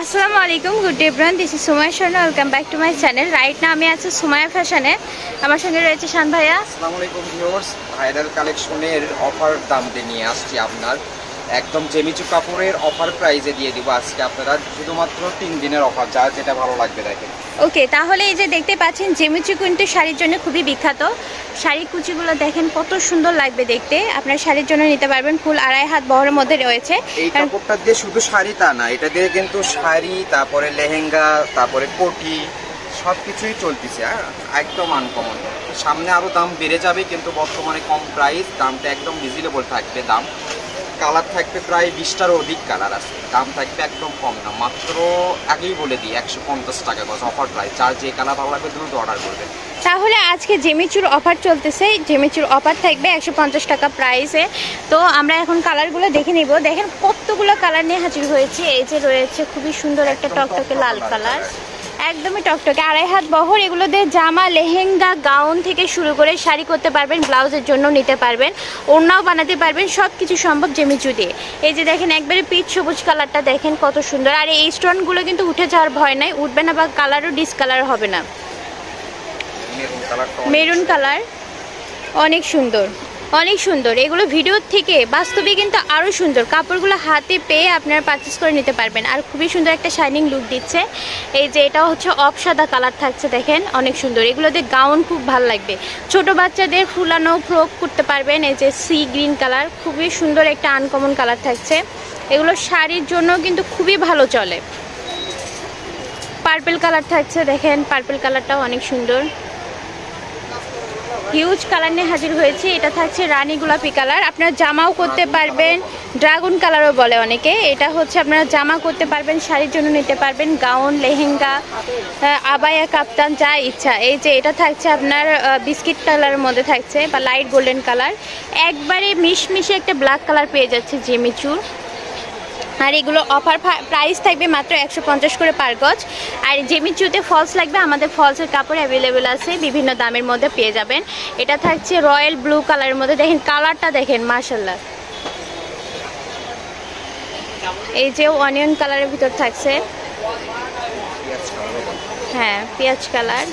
আসসালামু আলাইকুম, good everyone, this is Sumaiya Sharma. Welcome back to my channel. Right না আমি আছি সুমাইয়া ফ্যাশনে। আমার সঙ্গে রয়েছে শান ভাইয়া। আসসালামু আলাইকুম ভিউয়ার্স, ভাইরাল কালেকশনের অফার দাম দিয়ে নিয়ে আসছি আপনার একদম জেমিচু কাপড়ের অফার প্রাইজে দিয়ে দিব আজকে আপনারা, শুধুমাত্র 3 দিনের অফার, যার যেটা ভালো লাগবে দেখেন। ওকে, তাহলে এই যে দেখতে পাচ্ছেন জেমিচু কিন্তু শাড়ির জন্য খুবই বিখ্যাত। শাড়ি কুচিগুলো দেখেন কত সুন্দর লাগবে দেখতে। আপনার শাড়ির জন্য নিতে পারবেন, ফুল 2.5 হাত বহরের মধ্যে রয়েছে। এই কাপড়টা দিয়ে শুধু শাড়ি তা না, এটা দিয়ে কিন্তু শাড়ি, তারপরে লেহেঙ্গা, তারপরে কোটি সব কিছুই চলতেছে। একদম আনকমন। সামনে আরও দাম বেড়ে যাবে, কিন্তু বর্তমানে কম প্রাইস, দামটা একদম রিজনেবল থাকবে। দাম কালার থাকবে প্রায় 20টারও অধিক কালার আছে। দাম থাকবে একদম কম না, মাত্র আগেই বলে দিই 150 টাকা গজ অফার প্রাইস। যার যে কালার ভালো লাগবে দ্রুত অর্ডার করবেন। তাহলে আজকে জেমিচুর অফার চলতেছে। জেমিচুর অফার থাকবে 150 টাকা প্রাইসে। তো আমরা এখন কালারগুলো দেখে নিব। দেখেন কতগুলো কালার নিয়ে হাজির হয়েছে। এই যে রয়েছে খুবই সুন্দর একটা টকটকে লাল কালার, একদমই টকটকে 2.5 হাত বহর। এগুলো দিয়ে জামা, লেহেঙ্গা, গাউন থেকে শুরু করে শাড়ি করতে পারবেন, ব্লাউজের জন্য নিতে পারবেন, ওড়নাও বানাতে পারবেন, সব কিছু সম্ভব জেমিচু দিয়ে। এই যে দেখেন একবারে পিচ সবুজ কালারটা দেখেন কত সুন্দর। আর এই স্টোনগুলো কিন্তু উঠে যাওয়ার ভয় নাই, উঠবে না বা কালারও ডিসকালার হবে না। মেরুন কালার অনেক সুন্দর, অনেক সুন্দর। এগুলো ভিডিওর থেকে বাস্তবে কিন্তু আরও সুন্দর। কাপড়গুলো হাতে পেয়ে আপনারা পারচেস করে নিতে পারবেন। আর খুবই সুন্দর একটা শাইনিং লুক দিচ্ছে। এই যে এটা হচ্ছে অফ সাদা কালার থাকছে, দেখেন অনেক সুন্দর। এগুলোতে গাউন খুব ভালো লাগবে, ছোট বাচ্চাদের ফুলানো ফ্রক করতে পারবেন। এই যে সি গ্রিন কালার, খুবই সুন্দর একটা আনকমন কালার থাকছে। এগুলো শাড়ির জন্য কিন্তু খুবই ভালো চলে। পার্পল কালার থাকছে, দেখেন পার্পল কালারটাও অনেক সুন্দর। হিউজ কালার নিয়ে হাজির হয়েছে। এটা থাকছে রানী গোলাপি কালার। আপনারা জামাও করতে পারবেন, ড্রাগন কালারও বলে অনেকে। এটা হচ্ছে আপনারা জামা করতে পারবেন, শাড়ির জন্য নিতে পারবেন, গাউন, লেহেঙ্গা, আবায়া, কাপ্তান, যা ইচ্ছা। এই যে এটা থাকছে আপনার বিস্কিট কালারের মধ্যে থাকছে বা লাইট গোল্ডেন কালার। একবারে মিশমিশে একটা ব্ল্যাক কালার পেয়ে যাচ্ছে জেমিচুর। আর এগুলো অফার প্রাইস থাকবে মাত্র 150 করে পার গজ। আর জেমিচুতে ফলস লাগবে, আমাদের ফলসের কাপড় অ্যাভেলেবেল আছে, বিভিন্ন দামের মধ্যে পেয়ে যাবেন। এটা থাকছে রয়্যাল ব্লু কালারের মধ্যে, দেখেন কালারটা দেখেন মাশাআল্লাহ। এই যে অনিয়ন কালারের ভিতর থাকছে, হ্যাঁ পেঁয়াজ কালার।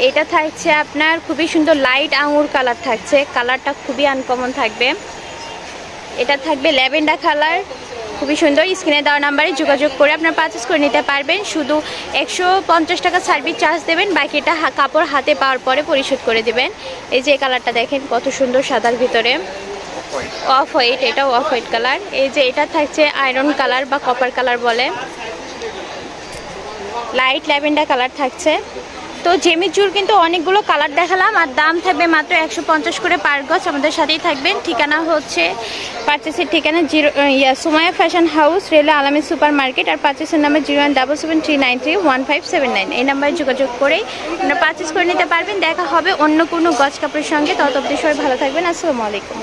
এটা থাকছে আপনার খুবই সুন্দর লাইট আঙুর কালার থাকছে, কালারটা খুবই আনকমন থাকবে। এটা থাকবে ল্যাভেন্ডার কালার, খুবই সুন্দর। স্ক্রিনে দেওয়া নাম্বারে যোগাযোগ করে আপনারা পারচেস করে নিতে পারবেন। শুধু 150 টাকা সার্ভিস চার্জ দেবেন, বাকিটা কাপড় হাতে পাওয়ার পরে পরিশোধ করে দেবেন। এই যে কালারটা দেখেন কত সুন্দর, সাদার ভিতরে অফ হোয়াইট, এটাও অফ হোয়াইট কালার। এই যে এটা থাকছে আয়রন কালার বা কপার কালার বলে, লাইট ল্যাভেন্ডার কালার থাকছে। তো জেমিচুর কিন্তু অনেকগুলো কালার দেখালাম, আর দাম থাকবে মাত্র 150 করে পার গজ। আমাদের সাথেই থাকবেন। ঠিকানা হচ্ছে পারচেসের ঠিকানা সুমাইয়া ফ্যাশন হাউস, রেলওয়ে আলামী সুপার মার্কেট। আর পারচেসের নাম্বার 01773931579। এই নাম্বারে যোগাযোগ করেই আপনারা পারচেস করে নিতে পারবেন। দেখা হবে অন্য কোনো গজ কাপড়ের সঙ্গে। তত অবধি সবাই ভালো থাকবেন। আসসালামু আলাইকুম।